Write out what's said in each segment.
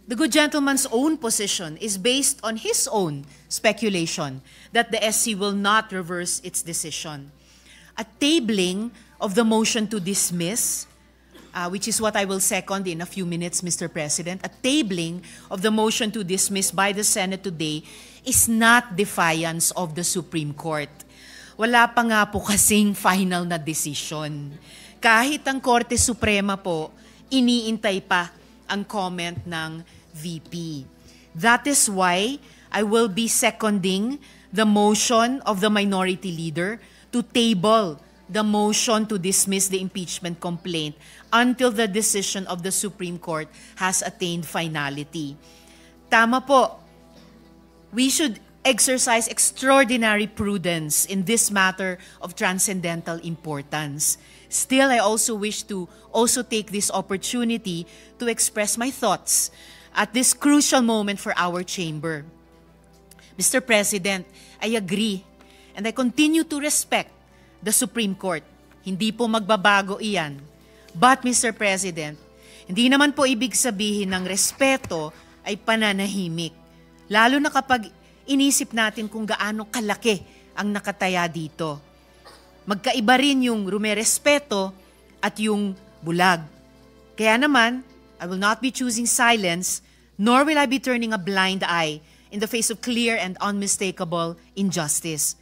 The good gentleman's own position is based on his own speculation that the SC will not reverse its decision. A tabling of the motion to dismiss, which is what I will second in a few minutes, Mr. President, a tabling of the motion to dismiss by the Senate today is not defiance of the Supreme Court. Wala pa nga po kasing final na decision. Kahit ang Korte Suprema po, iniintay pa ang comment ng VP. That is why I will be seconding the motion of the minority leader to table the motion to dismiss the impeachment complaint until the decision of the Supreme Court has attained finality. Tama po, we should exercise extraordinary prudence in this matter of transcendental importance. Still, I also wish to take this opportunity to express my thoughts at this crucial moment for our chamber. Mr. President, I agree and I continue to respect the Supreme Court. Hindi po magbabago iyan. But, Mr. President, hindi naman po ibig sabihin ng respeto ay pananahimik. Lalo na kapag inisip natin kung gaano kalaki ang nakataya dito. Magkaiba rin yung rumerespeto at yung bulag. Kaya naman, I will not be choosing silence, nor will I be turning a blind eye in the face of clear and unmistakable injustice.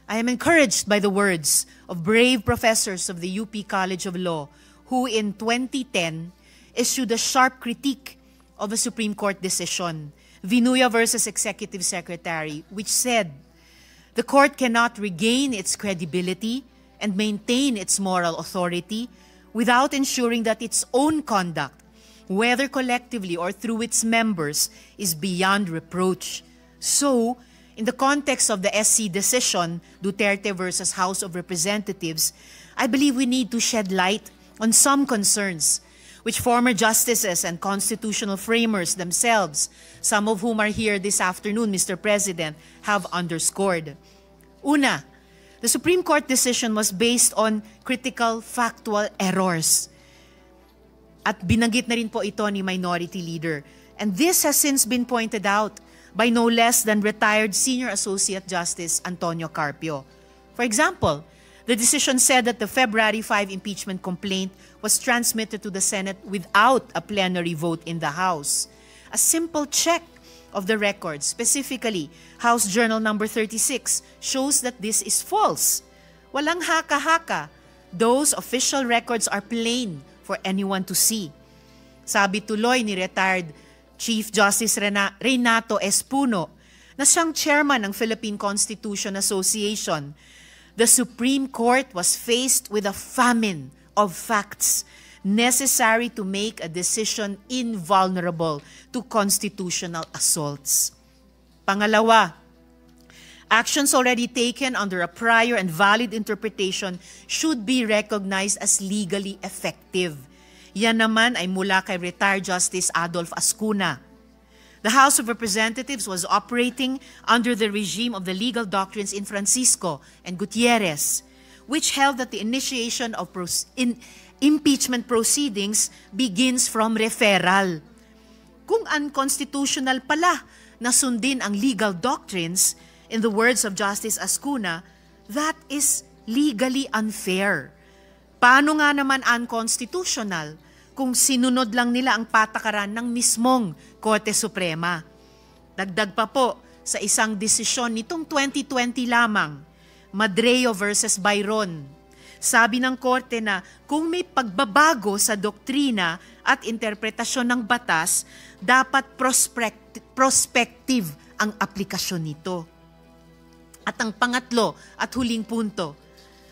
I am encouraged by the words of brave professors of the UP College of Law who in 2010 issued a sharp critique of a Supreme Court decision, Vinuya versus Executive Secretary, which said, the court cannot regain its credibility and maintain its moral authority without ensuring that its own conduct, whether collectively or through its members, is beyond reproach. So, in the context of the SC decision, Duterte versus House of Representatives, I believe we need to shed light on some concerns which former justices and constitutional framers themselves, some of whom are here this afternoon, Mr. President, have underscored. Una, the Supreme Court decision was based on critical factual errors. At binanggit na rin po ito ni Minority Leader. And this has since been pointed out by no less than retired Senior Associate Justice Antonio Carpio. For example, the decision said that the February 5 impeachment complaint was transmitted to the Senate without a plenary vote in the House. A simple check of the records, specifically House Journal number 36, shows that this is false. Walang haka-haka. Those official records are plain for anyone to see. Sabi tuloy ni retired Chief Justice Renato Espuno, na siyang chairman ng Philippine Constitution Association, the Supreme Court was faced with a famine of facts necessary to make a decision invulnerable to constitutional assaults. Pangalawa, actions already taken under a prior and valid interpretation should be recognized as legally effective. Yan naman ay mula kay retired Justice Adolf Ascuna. The House of Representatives was operating under the regime of the legal doctrines in Francisco and Gutierrez, which held that the initiation of impeachment proceedings begins from referral. Kung unconstitutional pala na sundin ang legal doctrines, in the words of Justice Ascuna, that is legally unfair. Paano nga naman unconstitutional kung sinunod lang nila ang patakaran ng mismong Korte Suprema? Dagdag pa po sa isang desisyon nitong 2020 lamang, Madreo versus Byron. Sabi ng Korte na kung may pagbabago sa doktrina at interpretasyon ng batas, dapat prospective ang aplikasyon nito. At ang pangatlo at huling punto,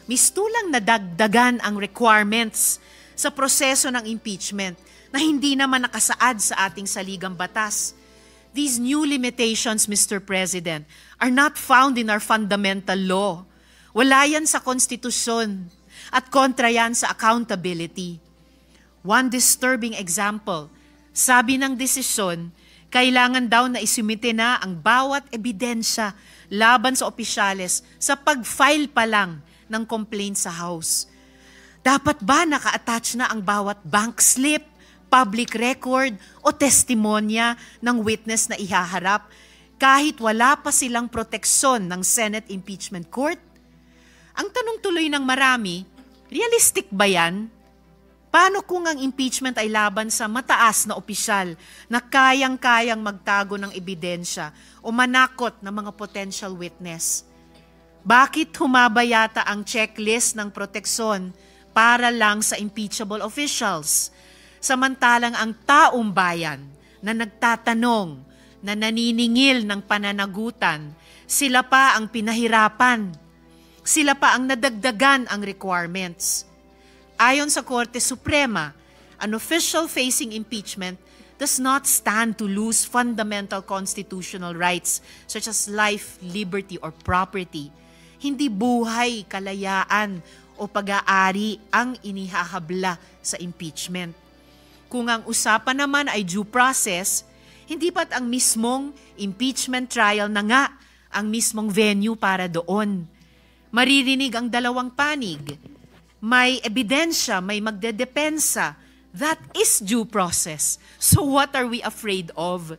mistulang nadagdagan ang requirements sa proseso ng impeachment na hindi naman nakasaad sa ating saligang batas. These new limitations, Mr. President, are not found in our fundamental law. Wala yan sa konstitusyon at kontra yan sa accountability. One disturbing example, sabi ng desisyon, kailangan daw na isumite na ang bawat ebidensya laban sa opisyales sa pag-file pa lang ng complaint sa House. Dapat ba naka-attach na ang bawat bank slip, public record o testimonya ng witness na ihaharap kahit wala pa silang proteksyon ng Senate Impeachment Court? Ang tanong tuloy ng marami, realistic ba yan? Paano kung ang impeachment ay laban sa mataas na opisyal na kayang-kayang magtago ng ebidensya o manakot ng mga potential witness? Bakit humaba yata ang checklist ng proteksyon para lang sa impeachable officials? Samantalang ang taong bayan na nagtatanong, na naniningil ng pananagutan, sila pa ang pinahirapan. Sila pa ang nadagdagan ang requirements. Ayon sa Korte Suprema, an official facing impeachment does not stand to lose fundamental constitutional rights such as life, liberty, or property. Hindi buhay, kalayaan, o pag-aari ang inihahabla sa impeachment. Kung ang usapan naman ay due process, hindi ba't ang mismong impeachment trial na nga ang mismong venue para doon? Maririnig ang dalawang panig. May ebidensya, may magdedepensa. That is due process. So what are we afraid of?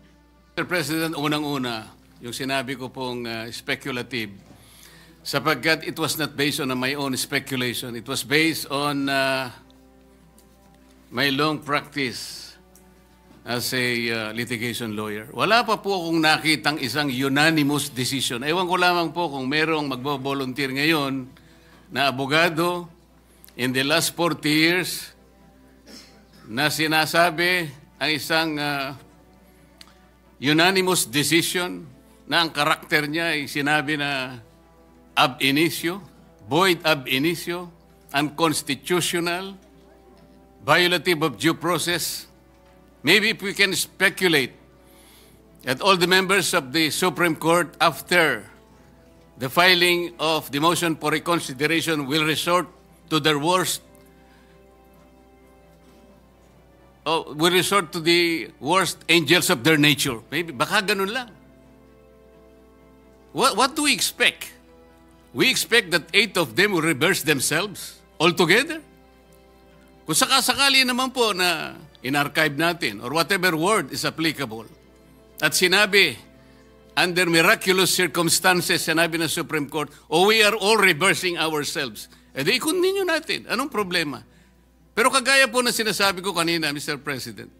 Mr. President, unang-una, yung sinabi ko pong speculative, sapagkat it was not based on my own speculation. It was based on my long practice as a litigation lawyer. Wala pa po akong nakitang isang unanimous decision. Ewan ko lamang po kung merong magbo-volunteer ngayon na abogado in the last 40 years na sinasabi ang isang unanimous decision na ang karakter niya ay sinabi na ab initio, void ab initio, unconstitutional, violative of due process. Maybe if we can speculate that all the members of the Supreme Court after the filing of the motion for reconsideration will resort to their worst, will resort to the worst angels of their nature. Maybe, baka ganun lang. What do we expect? We expect that 8 of them will reverse themselves altogether? Kung sakasakali naman po na in-archive natin or whatever word is applicable at sinabi, under miraculous circumstances, sinabi ng Supreme Court, we are all reversing ourselves. Di i-continue natin. Anong problema? Pero kagaya po na sinasabi ko kanina, Mr. President,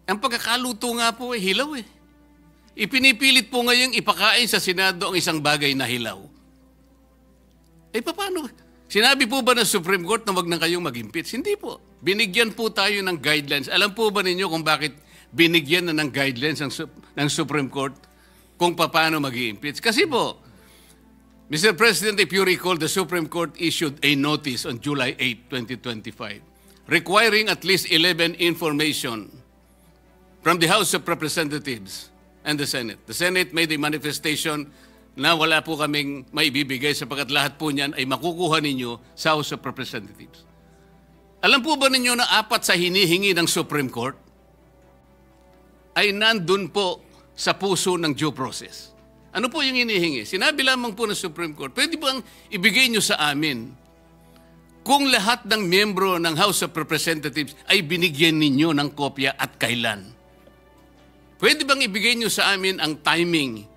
ang pagkakaluto nga po hilaw eh. Ipinipilit po ngayong ipakain sa Senado ang isang bagay na hilaw. Paano? Sinabi po ba ng Supreme Court na wag na kayong mag-impeach? Hindi po. Binigyan po tayo ng guidelines. Alam po ba ninyo kung bakit binigyan na ng guidelines ng Supreme Court kung paano mag-impeach? Kasi po, Mr. President, if you recall, the Supreme Court issued a notice on July 8, 2025, requiring at least 11 information from the House of Representatives and the Senate. The Senate made a manifestation na wala po kaming maibibigay sapagkat lahat po niyan ay makukuha ninyo sa House of Representatives. Alam po ba ninyo na 4 sa hinihingi ng Supreme Court ay nandun po sa puso ng due process? Ano po yung hinihingi? Sinabi lamang po ng Supreme Court, pwede bang ibigay nyo sa amin kung lahat ng miyembro ng House of Representatives ay binigyan ninyo ng kopya at kailan? Pwede bang ibigay nyo sa amin ang timing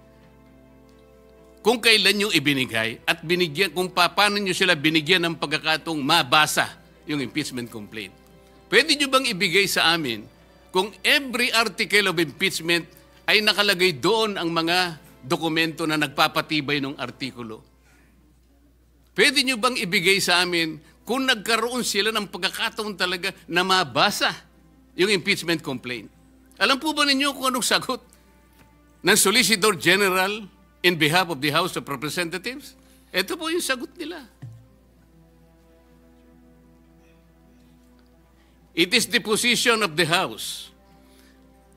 kung kailan nyo ibinigay at binigyan, kung paano nyo sila binigyan ng pagkakataong mabasa yung impeachment complaint? Pwede nyo bang ibigay sa amin kung every article of impeachment ay nakalagay doon ang mga dokumento na nagpapatibay ng artikulo? Pwede nyo bang ibigay sa amin kung nagkaroon sila ng pagkakataon talaga na mabasa yung impeachment complaint? Alam po ba ninyo kung anong sagot ng Solicitor General in behalf of the House of Representatives? Ito po yung sagot nila. It is the position of the House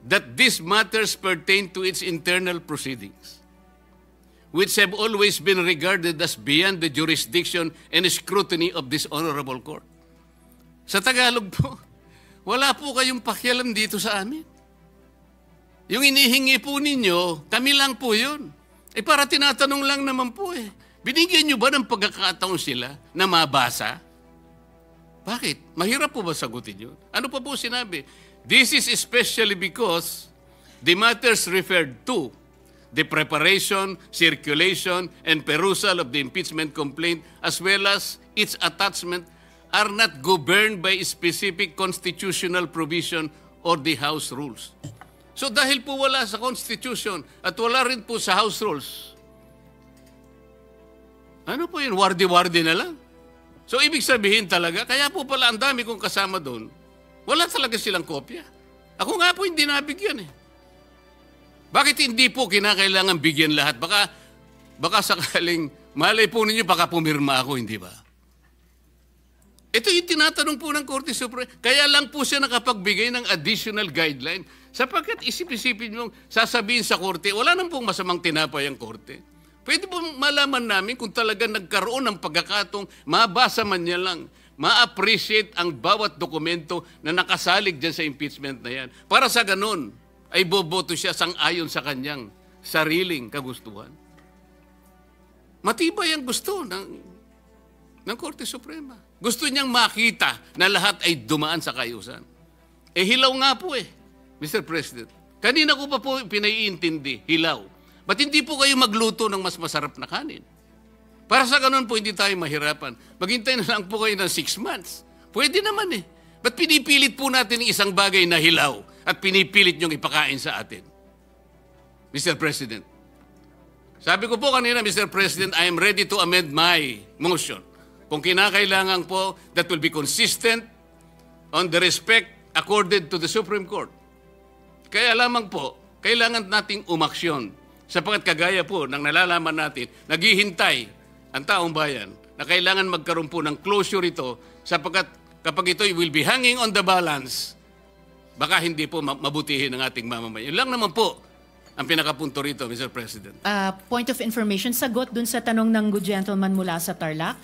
that these matters pertain to its internal proceedings, which have always been regarded as beyond the jurisdiction and scrutiny of this honorable court. Sa Tagalog po, wala po kayong pakialam dito sa amin. Yung inihingi po ninyo, kami lang po yun. Para tinatanong lang naman po binigyan nyo ba ng pagkakataon sila na mabasa? Bakit? Mahirap po ba sagutin yun? Ano pa po sinabi? This is especially because the matters referred to, the preparation, circulation, and perusal of the impeachment complaint, as well as its attachment, are not governed by a specific constitutional provision or the House rules. So dahil po wala sa Constitution at wala rin po sa House rules, ano po yun, wardi-wardi na lang? So ibig sabihin talaga, kaya po pala ang dami kong kasama doon, wala talaga silang kopya. Ako nga po hindi nabigyan eh. Bakit hindi po kinakailangan bigyan lahat? Baka sakaling, malay po ninyo, baka pumirma ako, hindi ba? Ito yung tinatanong po ng Korte Suprema. Kaya lang po siya nakapagbigay ng additional guideline sapagkat isip-isipin nyo, sasabihin sa Korte, wala nang pong masamang tinapay ang Korte. Pwede po malaman namin kung talaga nagkaroon ng pagkakatong mabasa man niya lang, ma-appreciate ang bawat dokumento na nakasalig dyan sa impeachment na yan. Para sa ganun, ay boboto siya sang-ayon sa kanyang sariling kagustuhan. Matibay ang gusto ng Korte Suprema. Gusto niyang makita na lahat ay dumaan sa kaayusan. Hilaw nga po Mr. President. Kanina ko pa po pinaiintindi, hilaw. Ba't hindi po kayo magluto ng mas masarap na kanin? Para sa ganun po, hindi tayo mahirapan. Maghintay na lang po kayo ng 6 months. Pwede naman Ba't pinipilit po natin isang bagay na hilaw at pinipilit niyong ipakain sa atin? Mr. President. Sabi ko po kanina, Mr. President, I am ready to amend my motion. Kung kinakailangan po, that will be consistent on the respect accorded to the Supreme Court. Kaya lamang po, kailangan nating umaksyon. Sapagkat kagaya po ng nalalaman natin, naghihintay ang taong bayan na kailangan magkaroon po ng closure ito sapagkat kapag ito will be hanging on the balance, baka hindi po mabutihin ng ating mamamayan. Yun lang naman po ang pinakapunto rito, Mr. President. Point of information, sagot dun sa tanong ng good gentleman mula sa Tarlac,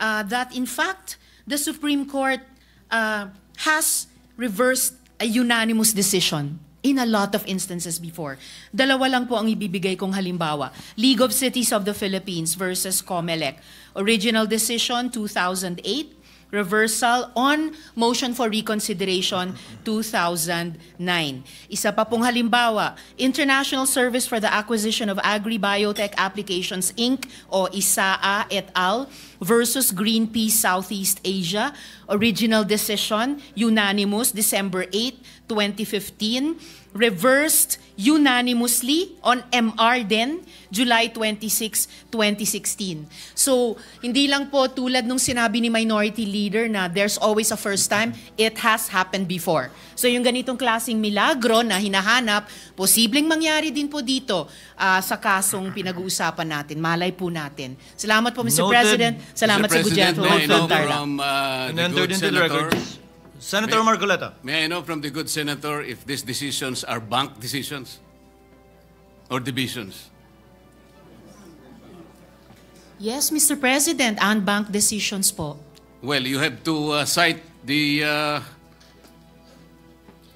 that in fact, the Supreme Court has reversed a unanimous decision in a lot of instances before. Dalawa lang po ang ibibigay kong halimbawa. League of Cities of the Philippines versus COMELEC. Original decision, 2008. Reversal on motion for reconsideration, 2009. Isa pa pong halimbawa, International Service for the Acquisition of Agri-Biotech Applications, Inc. o ISAA et al. Versus Greenpeace Southeast Asia. Original decision, unanimous, December 8, 2015. Reversed unanimously on MR din, July 26, 2016. So, hindi lang po tulad nung sinabi ni Minority Leader na there's always a first time, it has happened before. So, yung ganitong klaseng milagro na hinahanap, posibleng mangyari din po dito sa kasong pinag-uusapan natin. Malay po natin. Salamat po, Mr. President. Salamat sa good gentleman from Tarlac. The good Senator, Senator Marcoleta. may I know from the good Senator if these decisions are bank decisions or divisions? Yes, Mr. President, unbanked decisions po. Well, you have to cite the I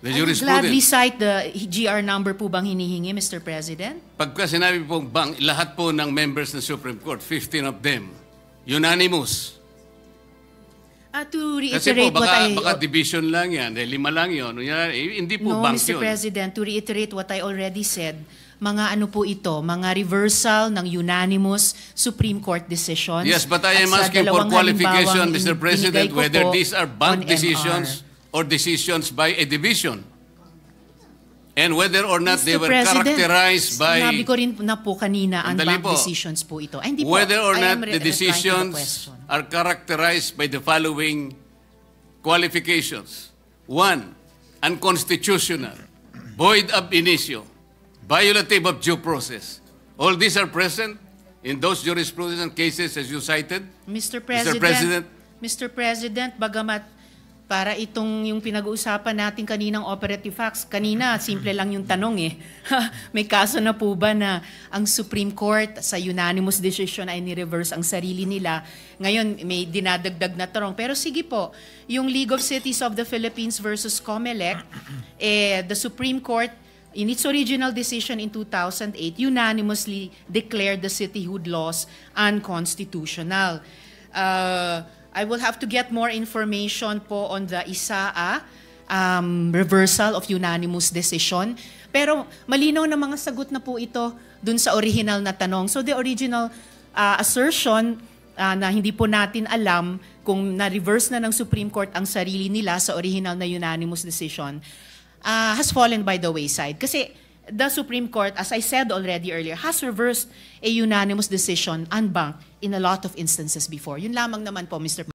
would gladly cite the GR number po bang hinihingi, Mr. President? Pagka sinabi pong bank, lahat po ng members ng Supreme Court, 15 of them, unanimous. To Kasi po, reiterate what I... baka division lang yan, 5 lang yun. Hindi po No, bank Mr. yun. President, to reiterate what I already said, mga ano po ito, mga reversal ng unanimous Supreme Court decisions. Yes, but I am At sa asking for dalawang qualification, halimbawang Mr. President, binigay ko whether po these are bank on decisions or decisions by a division. And whether or not they Mr. were President, characterized by... sinabi ko rin na po kanina, Sandali unbanked po. decisions po ito. Ay, hindi po. Whether or I not am the replying to the decisions question. are characterized by the following qualifications. 1, unconstitutional, void ab initio, violative of due process. All these are present in those jurisprudence and cases as you cited. Mr. President, bagamat para itong yung pinag-uusapan natin kaninang operative facts, kanina simple lang yung tanong may kaso na po ba na ang Supreme Court sa unanimous decision ay ni-reverse ang sarili nila? Ngayon may dinadagdag na tanong. Pero sige po, yung League of Cities of the Philippines versus COMELEC, the Supreme Court in its original decision in 2008 unanimously declared the cityhood laws unconstitutional. I will have to get more information po on the ISAA reversal of unanimous decision. Pero malinaw na mga sagot na po ito dun sa original na tanong. So the original assertion na hindi po natin alam kung na-reverse na ng Supreme Court ang sarili nila sa original na unanimous decision has fallen by the wayside. Kasi the Supreme Court, as I said already earlier, has reversed a unanimous decision en banc in a lot of instances before. Yun lamang naman po, Mr.